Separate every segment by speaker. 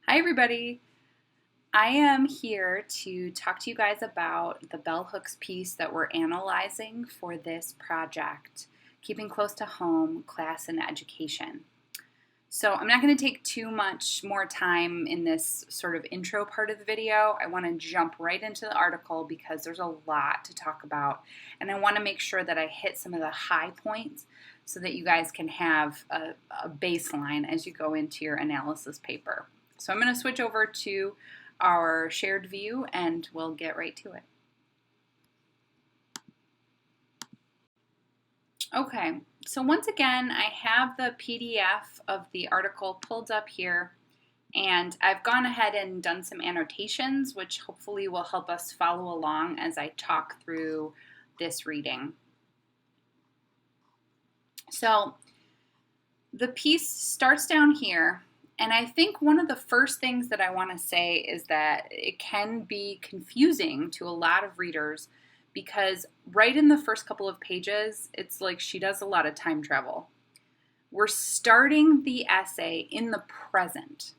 Speaker 1: Hi, everybody. I am here to talk to you guys about the bell hooks piece that we're analyzing for this project, Keeping Close to Home, Class and Education. So I'm not going to take too much more time in this sort of intro part of the video. I want to jump right into the article because there's a lot to talk about, and I want to make sure that I hit some of the high points so that you guys can have a baseline as you go into your analysis paper. So I'm going to switch over to our shared view and we'll get right to it. Okay, so once again, I have the PDF of the article pulled up here, and I've gone ahead and done some annotations, which hopefully will help us follow along as I talk through this reading. So the piece starts down here, and I think one of the first things that I want to say is that it can be confusing to a lot of readers because right in the first couple of pages, it's like she does a lot of time travel. We're starting the essay in the present,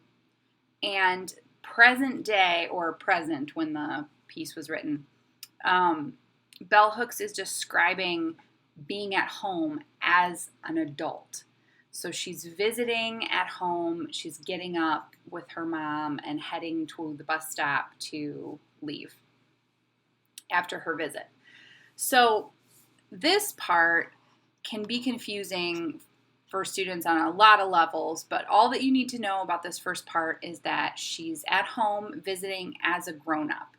Speaker 1: and present day, or present when the piece was written, bell hooks is describing being at home as an adult. So she's visiting at home, she's getting up with her mom and heading to the bus stop to leave after her visit. So this part can be confusing for students on a lot of levels, but all that you need to know about this first part is that she's at home visiting as a grown-up,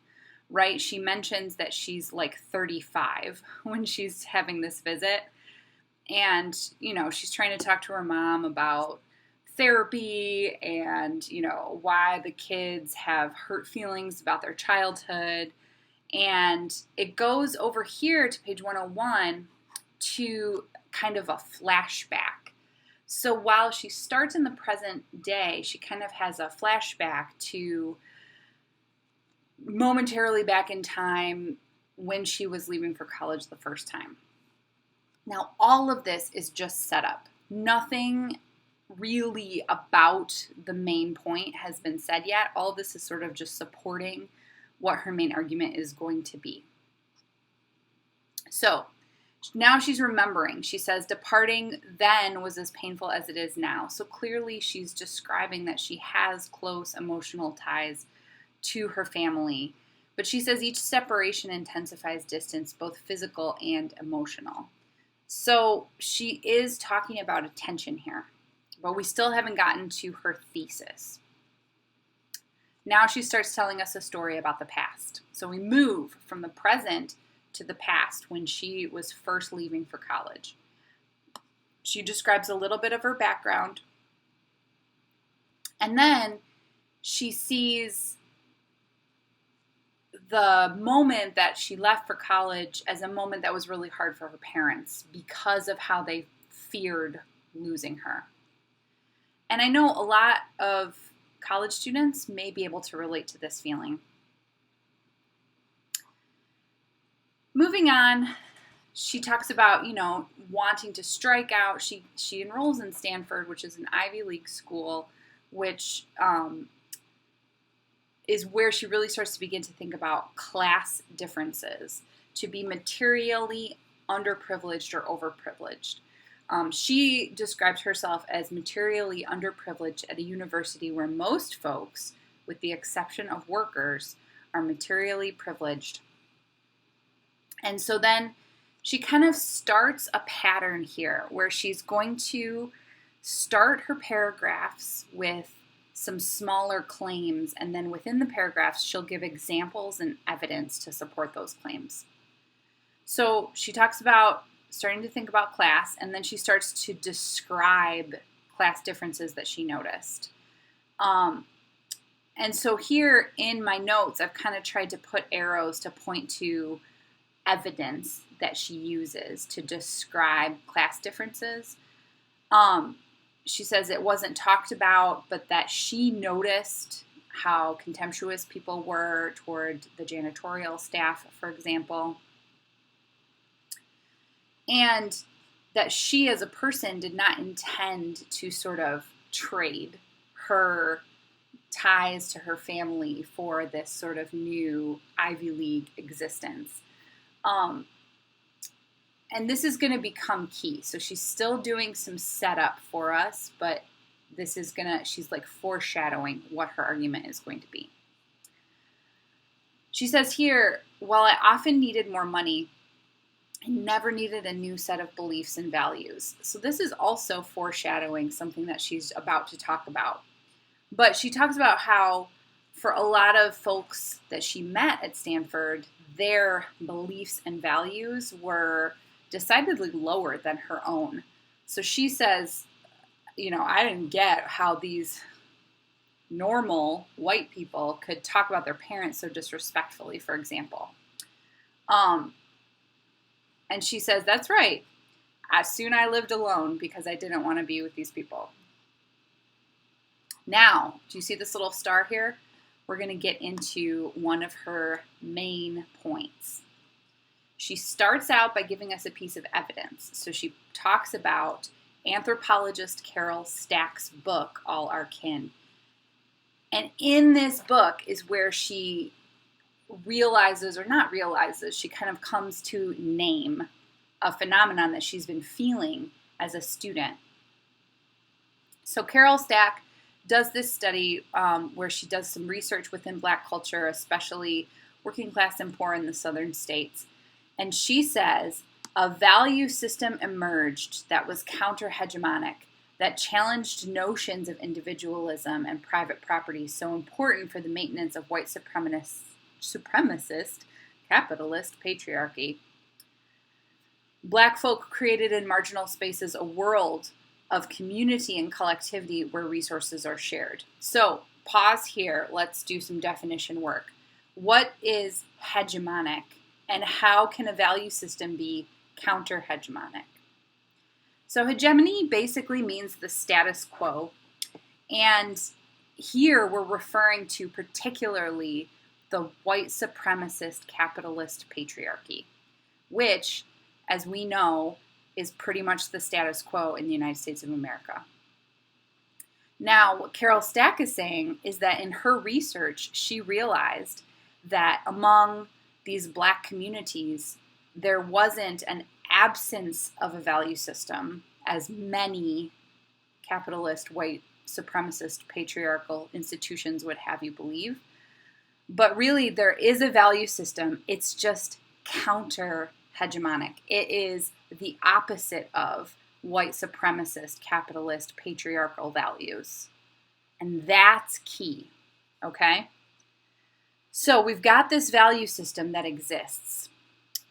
Speaker 1: right? She mentions that she's like 35 when she's having this visit. And, she's trying to talk to her mom about therapy and, why the kids have hurt feelings about their childhood. And it goes over here to page 101 to kind of a flashback. So while she starts in the present day, she kind of has a flashback to momentarily back in time when she was leaving for college the first time. Now, all of this is just set up. Nothing really about the main point has been said yet. All of this is sort of just supporting what her main argument is going to be. So now she's remembering. She says, departing then was as painful as it is now. So clearly she's describing that she has close emotional ties to her family. But she says each separation intensifies distance, both physical and emotional. So she is talking about attention here, but we still haven't gotten to her thesis. Now she starts telling us a story about the past. So we move from the present to the past when she was first leaving for college. She describes a little bit of her background, and then she sees the moment that she left for college as a moment that was really hard for her parents because of how they feared losing her. And I know a lot of college students may be able to relate to this feeling. Moving on, she talks about, wanting to strike out. She enrolls in Stanford, which is an Ivy League school, which is where she really starts to begin to think about class differences, to be materially underprivileged or overprivileged. She describes herself as materially underprivileged at a university where most folks, with the exception of workers, are materially privileged. And so then she kind of starts a pattern here where she's going to start her paragraphs with some smaller claims, and then within the paragraphs, she'll give examples and evidence to support those claims. So she talks about starting to think about class, and then she starts to describe class differences that she noticed. And so here in my notes, I've kind of tried to put arrows to point to evidence that she uses to describe class differences. She says it wasn't talked about, but that she noticed how contemptuous people were toward the janitorial staff, for example. And that she as a person did not intend to sort of trade her ties to her family for this sort of new Ivy League existence. And this is going to become key. So she's still doing some setup for us, but she's like foreshadowing what her argument is going to be. She says here, while I often needed more money, I never needed a new set of beliefs and values. So this is also foreshadowing something that she's about to talk about. But she talks about how for a lot of folks that she met at Stanford, their beliefs and values were decidedly lower than her own. So she says, I didn't get how these normal white people could talk about their parents so disrespectfully, for example. And she says, that's right. As soon I lived alone because I didn't want to be with these people. Now, do you see this little star here? We're going to get into one of her main points. She starts out by giving us a piece of evidence. So she talks about anthropologist Carol Stack's book, All Our Kin. And in this book is where she she kind of comes to name a phenomenon that she's been feeling as a student. So Carol Stack does this study where she does some research within Black culture, especially working class and poor in the southern states. And she says, a value system emerged that was counter-hegemonic, that challenged notions of individualism and private property so important for the maintenance of white supremacist capitalist patriarchy. Black folk created in marginal spaces a world of community and collectivity where resources are shared. So, pause here. Let's do some definition work. What is hegemonic, and how can a value system be counter-hegemonic? So, hegemony basically means the status quo. And here we're referring to particularly the white supremacist capitalist patriarchy, which, as we know, is pretty much the status quo in the United States of America. Now, what Carol Stack is saying is that in her research, she realized that among these Black communities, there wasn't an absence of a value system, as many capitalist, white, supremacist, patriarchal institutions would have you believe. But really, there is a value system. It's just counter-hegemonic. It is the opposite of white supremacist, capitalist, patriarchal values. And that's key, okay? So we've got this value system that exists.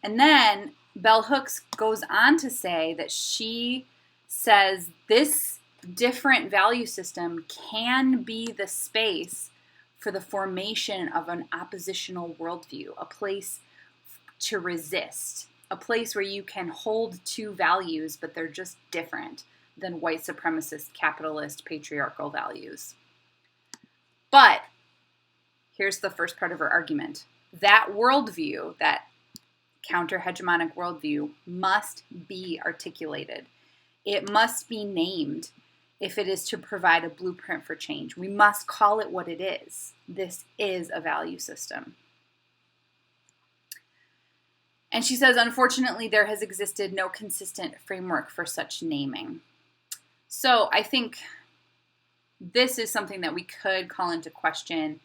Speaker 1: And then Bell Hooks goes on to say that she says this different value system can be the space for the formation of an oppositional worldview, a place to resist, a place where you can hold two values, but they're just different than white supremacist, capitalist, patriarchal values. But here's the first part of her argument. That worldview, that counter-hegemonic worldview, must be articulated. It must be named if it is to provide a blueprint for change. We must call it what it is. This is a value system. And she says, unfortunately, there has existed no consistent framework for such naming. So I think this is something that we could call into question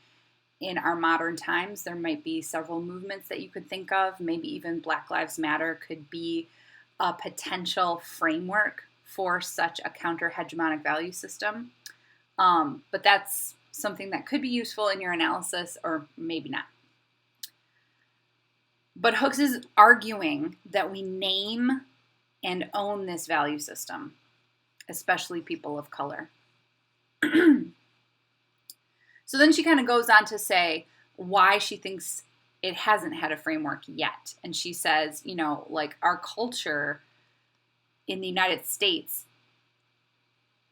Speaker 1: in our modern times. There might be several movements that you could think of. Maybe even Black Lives Matter could be a potential framework for such a counter-hegemonic value system. But that's something that could be useful in your analysis, or maybe not. But Hooks is arguing that we name and own this value system, especially people of color. So then she kind of goes on to say why she thinks it hasn't had a framework yet. And she says, like our culture in the United States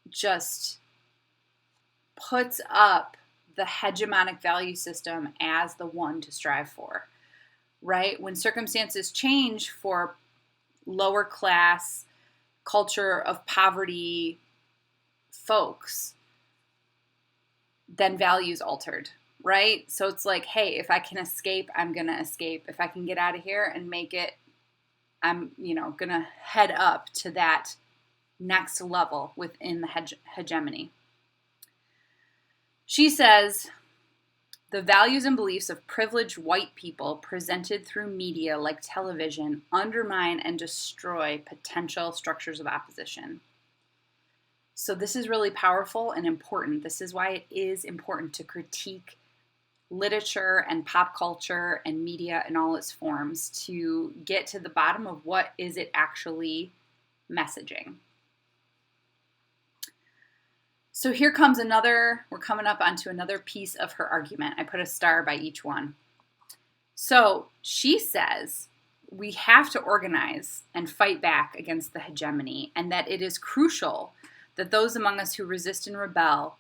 Speaker 1: just puts up the hegemonic value system as the one to strive for, right? When circumstances change for lower class, culture of poverty folks, then values altered, right? So it's like, hey, if I can escape, I'm going to escape. If I can get out of here and make it, I'm, going to head up to that next level within the hegemony. She says, the values and beliefs of privileged white people presented through media like television undermine and destroy potential structures of opposition. So this is really powerful and important. This is why it is important to critique literature and pop culture and media in all its forms to get to the bottom of what is it actually messaging. So here comes we're coming up onto another piece of her argument. I put a star by each one. So she says we have to organize and fight back against the hegemony, and that it is crucial that those among us who resist and rebel,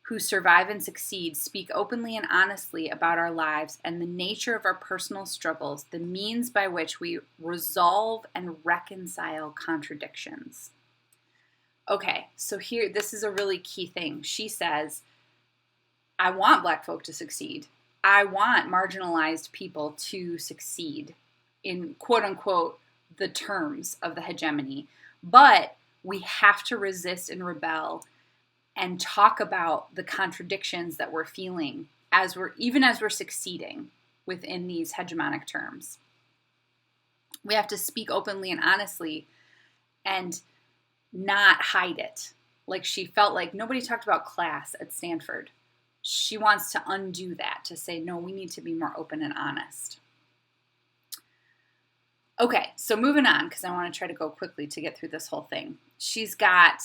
Speaker 1: who survive and succeed, speak openly and honestly about our lives and the nature of our personal struggles, the means by which we resolve and reconcile contradictions. Okay, so here, this is a really key thing. She says, I want Black folk to succeed. I want marginalized people to succeed in quote unquote the terms of the hegemony. But we have to resist and rebel and talk about the contradictions that we're feeling even as we're succeeding within these hegemonic terms. We have to speak openly and honestly and not hide it. Like she felt like nobody talked about class at Stanford. She wants to undo that, to say, no, we need to be more open and honest. Okay, so moving on, because I want to try to go quickly to get through this whole thing. She's got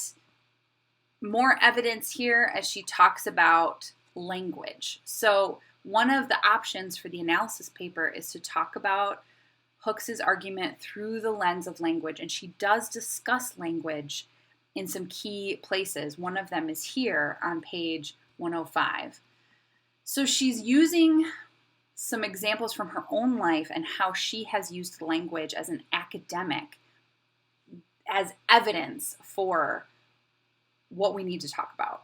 Speaker 1: more evidence here as she talks about language. So one of the options for the analysis paper is to talk about Hooks's argument through the lens of language, and she does discuss language in some key places. One of them is here on page 105. So she's using some examples from her own life and how she has used language as an academic as evidence for what we need to talk about.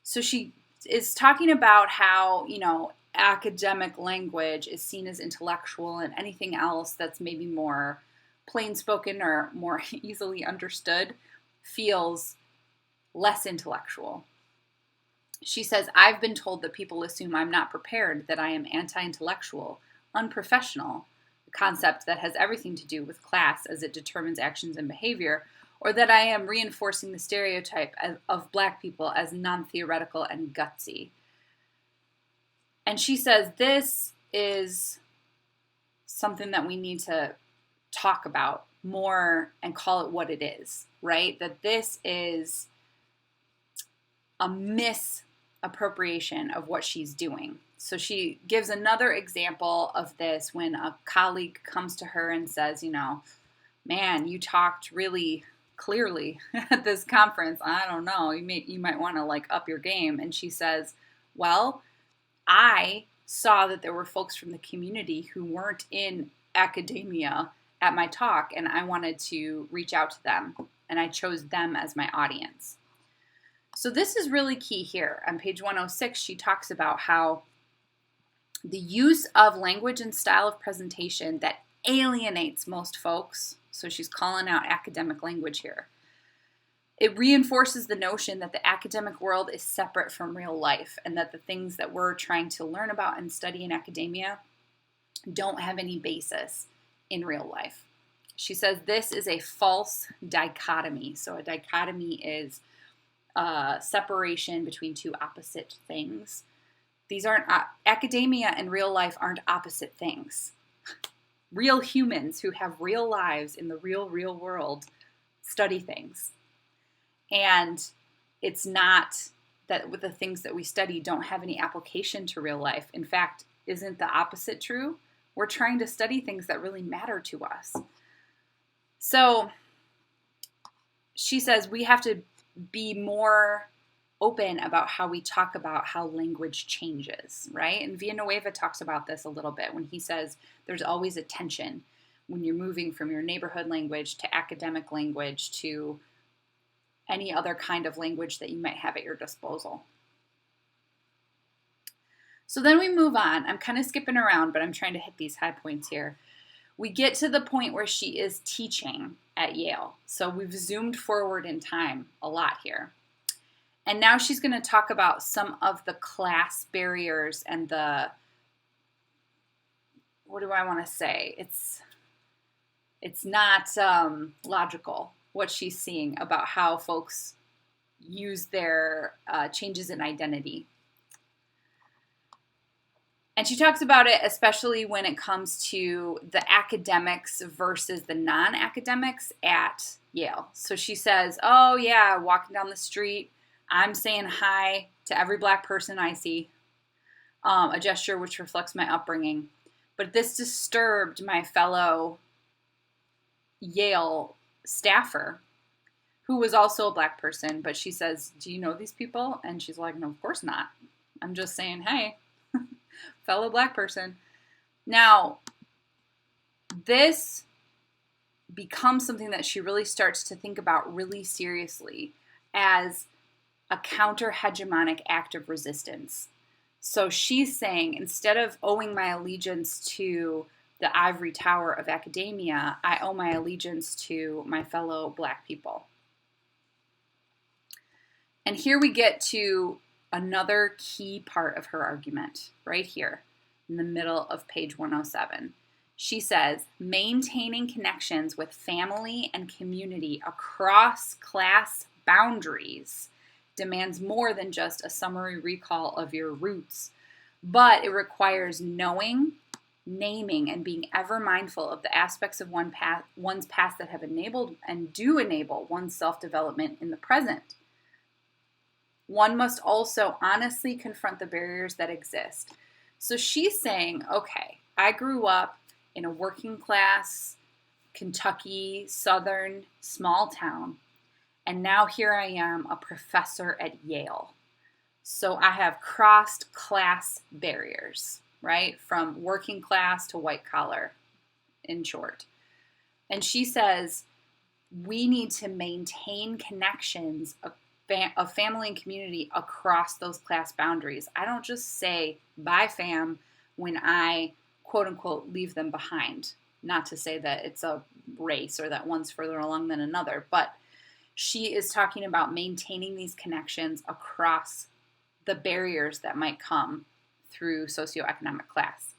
Speaker 1: So she is talking about how, academic language is seen as intellectual, and anything else that's maybe more plain spoken or more easily understood feels less intellectual. She says, I've been told that people assume I'm not prepared, that I am anti-intellectual, unprofessional, a concept that has everything to do with class as it determines actions and behavior, or that I am reinforcing the stereotype of Black people as non-theoretical and gutsy. And she says this is something that we need to talk about more and call it what it is, right? That this is a misappropriation of what she's doing. So she gives another example of this when a colleague comes to her and says, man, you talked really clearly at this conference. I don't know, you might want to up your game. And she says, well, I saw that there were folks from the community who weren't in academia at my talk, and I wanted to reach out to them, and I chose them as my audience. So this is really key here. On page 106, she talks about how the use of language and style of presentation that alienates most folks, so she's calling out academic language here, it reinforces the notion that the academic world is separate from real life, and that the things that we're trying to learn about and study in academia don't have any basis in real life. She says this is a false dichotomy. So a dichotomy is a separation between two opposite things. These aren't, academia and real life aren't opposite things. Real humans who have real lives in the real world study things. And it's not that with the things that we study don't have any application to real life. In fact, isn't the opposite true? We're trying to study things that really matter to us. So she says we have to be more open about how we talk about how language changes, right? And Villanueva talks about this a little bit when he says there's always a tension when you're moving from your neighborhood language to academic language to any other kind of language that you might have at your disposal. So then we move on. I'm kind of skipping around, but I'm trying to hit these high points here. We get to the point where she is teaching at Yale. So we've zoomed forward in time a lot here. And now she's going to talk about some of the class barriers and the, what do I want to say? It's not logical what she's seeing about how folks use their changes in identity. And she talks about it especially when it comes to the academics versus the non-academics at Yale. So she says, oh yeah, walking down the street, I'm saying hi to every black person I see, a gesture which reflects my upbringing. But this disturbed my fellow Yale staffer, who was also a black person. But she says, do you know these people? And she's like, no, of course not. I'm just saying, hey, fellow black person. Now, this becomes something that she really starts to think about really seriously as a counter-hegemonic act of resistance. So she's saying, instead of owing my allegiance to the ivory tower of academia, I owe my allegiance to my fellow black people. And here we get to another key part of her argument, right here in the middle of page 107. She says, maintaining connections with family and community across class boundaries demands more than just a summary recall of your roots, but it requires knowing, naming, and being ever mindful of the aspects of one's past that have enabled and do enable one's self-development in the present. One must also honestly confront the barriers that exist. So she's saying, okay, I grew up in a working class, Kentucky, southern, small town, and now here I am, a professor at Yale. So I have crossed class barriers, right? From working class to white collar, in short. And she says, we need to maintain connections of family and community across those class boundaries. I don't just say bye fam when I quote unquote leave them behind. Not to say that it's a race or that one's further along than another, but she is talking about maintaining these connections across the barriers that might come through socioeconomic class.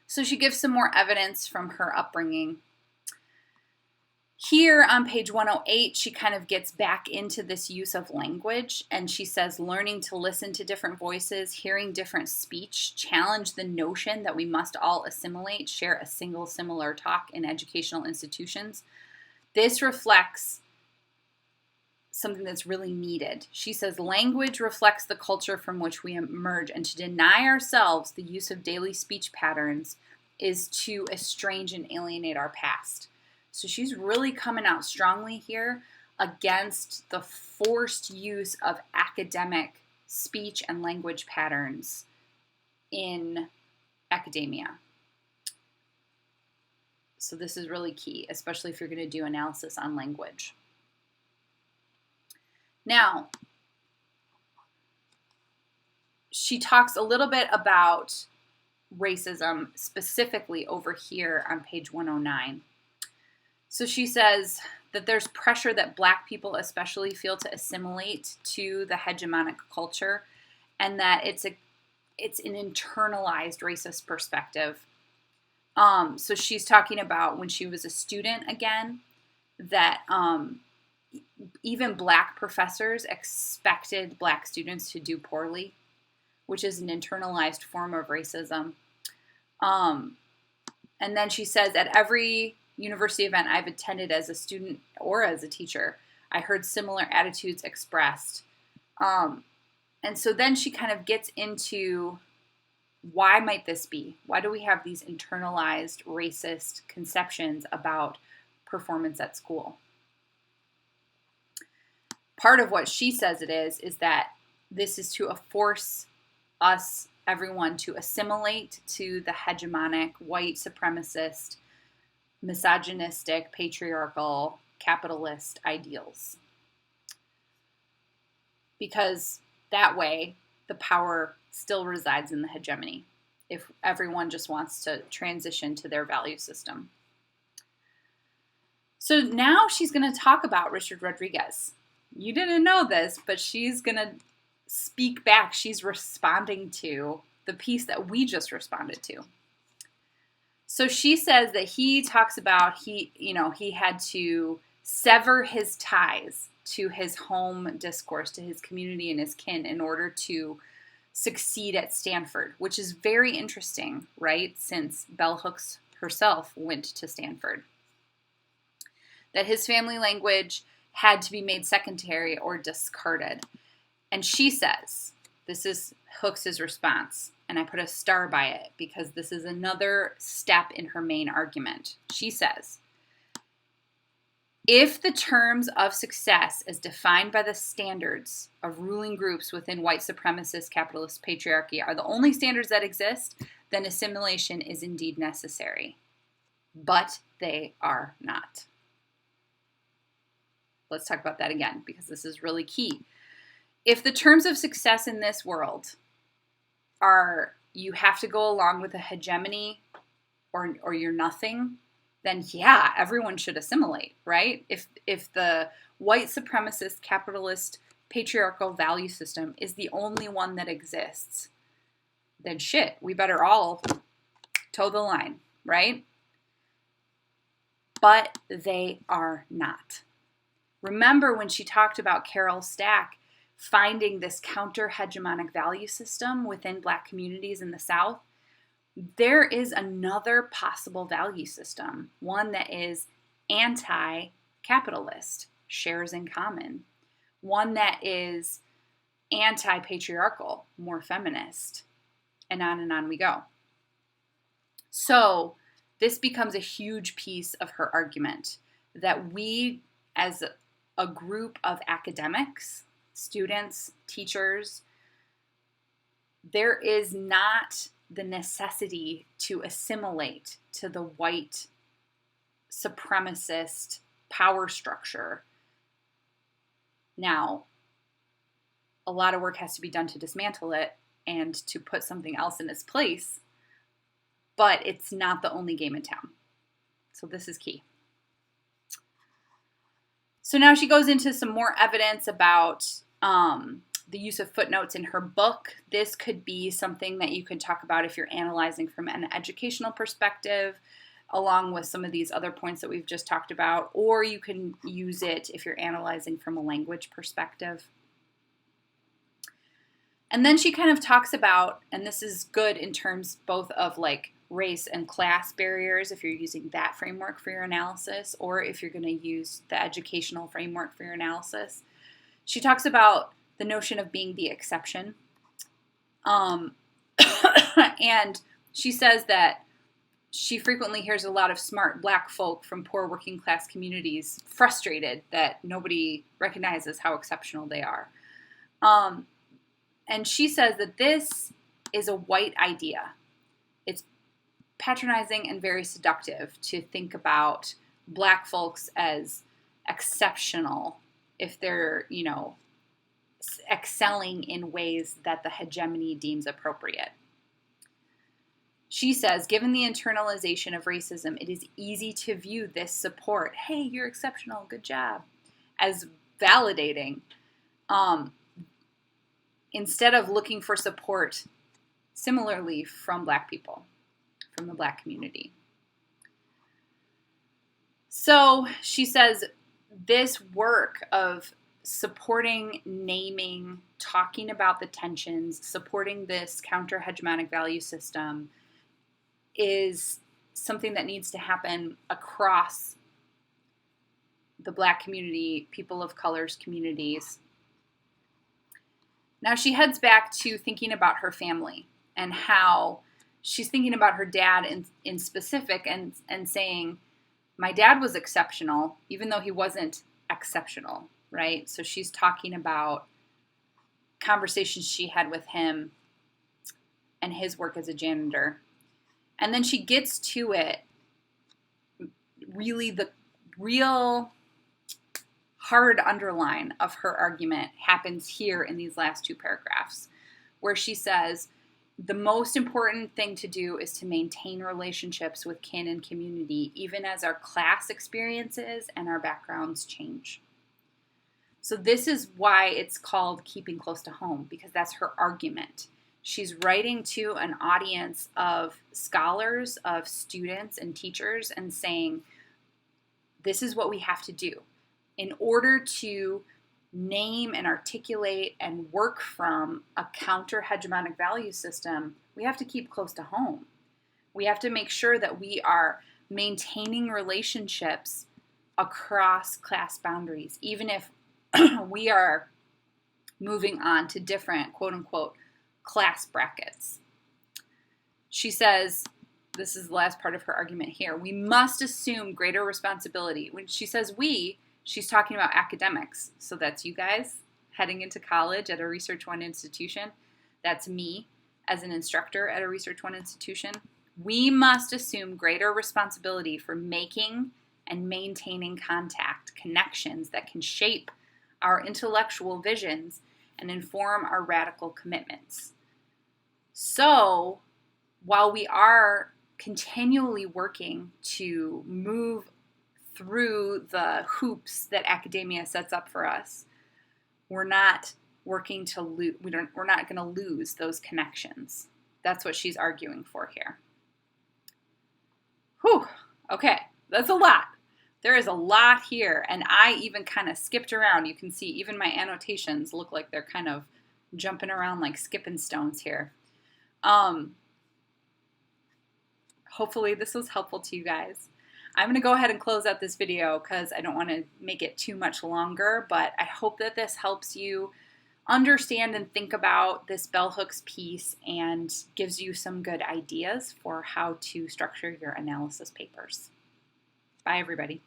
Speaker 1: So she gives some more evidence from her upbringing. Here on page 108, she kind of gets back into this use of language, and she says learning to listen to different voices, hearing different speech, challenge the notion that we must all assimilate, share a single similar talk in educational institutions. This reflects something that's really needed. She says language reflects the culture from which we emerge, and to deny ourselves the use of daily speech patterns is to estrange and alienate our past. So she's really coming out strongly here against the forced use of academic speech and language patterns in academia. So this is really key, especially if you're going to do analysis on language. Now, she talks a little bit about racism specifically over here on page 109. So she says that there's pressure that black people especially feel to assimilate to the hegemonic culture, and that it's an internalized racist perspective. So she's talking about when she was a student again, that even black professors expected black students to do poorly, which is an internalized form of racism. And then she says, at every university event I've attended as a student or as a teacher, I heard similar attitudes expressed. And so then she kind of gets into why might this be? Why do we have these internalized racist conceptions about performance at school? Part of what she says it is that this is to force us, everyone, to assimilate to the hegemonic, white supremacist, misogynistic, patriarchal, capitalist ideals. Because that way, the power still resides in the hegemony if everyone just wants to transition to their value system. So now she's going to talk about Richard Rodriguez. You didn't know this, but she's going to speak back. She's responding to the piece that we just responded to. So she says that he talks about he had to sever his ties to his home discourse, to his community and his kin in order to succeed at Stanford, which is very interesting, right? Since Bell Hooks herself went to Stanford. That his family language had to be made secondary or discarded. And she says, this is Hooks' response, and I put a star by it because this is another step in her main argument. She says, if the terms of success as defined by the standards of ruling groups within white supremacist capitalist patriarchy are the only standards that exist, then assimilation is indeed necessary. But they are not. Let's talk about that again because this is really key. If the terms of success in this world are you have to go along with a hegemony or you're nothing, then yeah, everyone should assimilate, right? If the white supremacist capitalist patriarchal value system is the only one that exists, then shit, we better all toe the line, right? But they are not. Remember when she talked about Carol Stack finding this counter-hegemonic value system within Black communities in the South? There is another possible value system, one that is anti-capitalist, shares in common, one that is anti-patriarchal, more feminist, and on we go. So this becomes a huge piece of her argument that we, as a group of academics, students, teachers, there is not the necessity to assimilate to the white supremacist power structure. Now, a lot of work has to be done to dismantle it and to put something else in its place, but it's not the only game in town. So this is key. So now she goes into some more evidence about the use of footnotes in her book. This could be something that you could talk about if you're analyzing from an educational perspective, along with some of these other points that we've just talked about, or you can use it if you're analyzing from a language perspective. And then she kind of talks about, and this is good in terms both of like race and class barriers, if you're using that framework for your analysis, or if you're going to use the educational framework for your analysis. She talks about the notion of being the exception. And she says that she frequently hears a lot of smart Black folk from poor working class communities frustrated that nobody recognizes how exceptional they are. And she says that this is a white idea. It's patronizing and very seductive to think about Black folks as exceptional if they're, excelling in ways that the hegemony deems appropriate. She says, given the internalization of racism, it is easy to view this support, hey, you're exceptional, good job, as validating, instead of looking for support similarly from Black people, from the Black community. So she says this work of supporting, naming, talking about the tensions, supporting this counter-hegemonic value system is something that needs to happen across the Black community, people of color's communities. Now she heads back to thinking about her family and how she's thinking about her dad in specific and saying, my dad was exceptional, even though he wasn't exceptional, right? So she's talking about conversations she had with him and his work as a janitor. And then she gets to it, really the real hard underline of her argument happens here in these last two paragraphs, where she says, the most important thing to do is to maintain relationships with kin and community, even as our class experiences and our backgrounds change. So this is why it's called Keeping Close to Home, because that's her argument. She's writing to an audience of scholars, of students and teachers, and saying, this is what we have to do in order to name and articulate and work from a counter-hegemonic value system. We have to keep close to home. We have to make sure that we are maintaining relationships across class boundaries, even if we are moving on to different, quote unquote, class brackets. She says, this is the last part of her argument here, we must assume greater responsibility. When she says we, she's talking about academics. So that's you guys heading into college at a Research One institution. That's me as an instructor at a Research One institution. We must assume greater responsibility for making and maintaining contact, connections that can shape our intellectual visions and inform our radical commitments. So while we are continually working to move through the hoops that academia sets up for us, we're not working to we're not going to lose those connections. That's what she's arguing for here. Whew. Okay, that's a lot. There is a lot here, and I even kind of skipped around. You can see even my annotations look like they're kind of jumping around like skipping stones here. Hopefully this was helpful to you guys. I'm going to go ahead and close out this video because I don't want to make it too much longer, but I hope that this helps you understand and think about this bell hooks piece and gives you some good ideas for how to structure your analysis papers. Bye, everybody.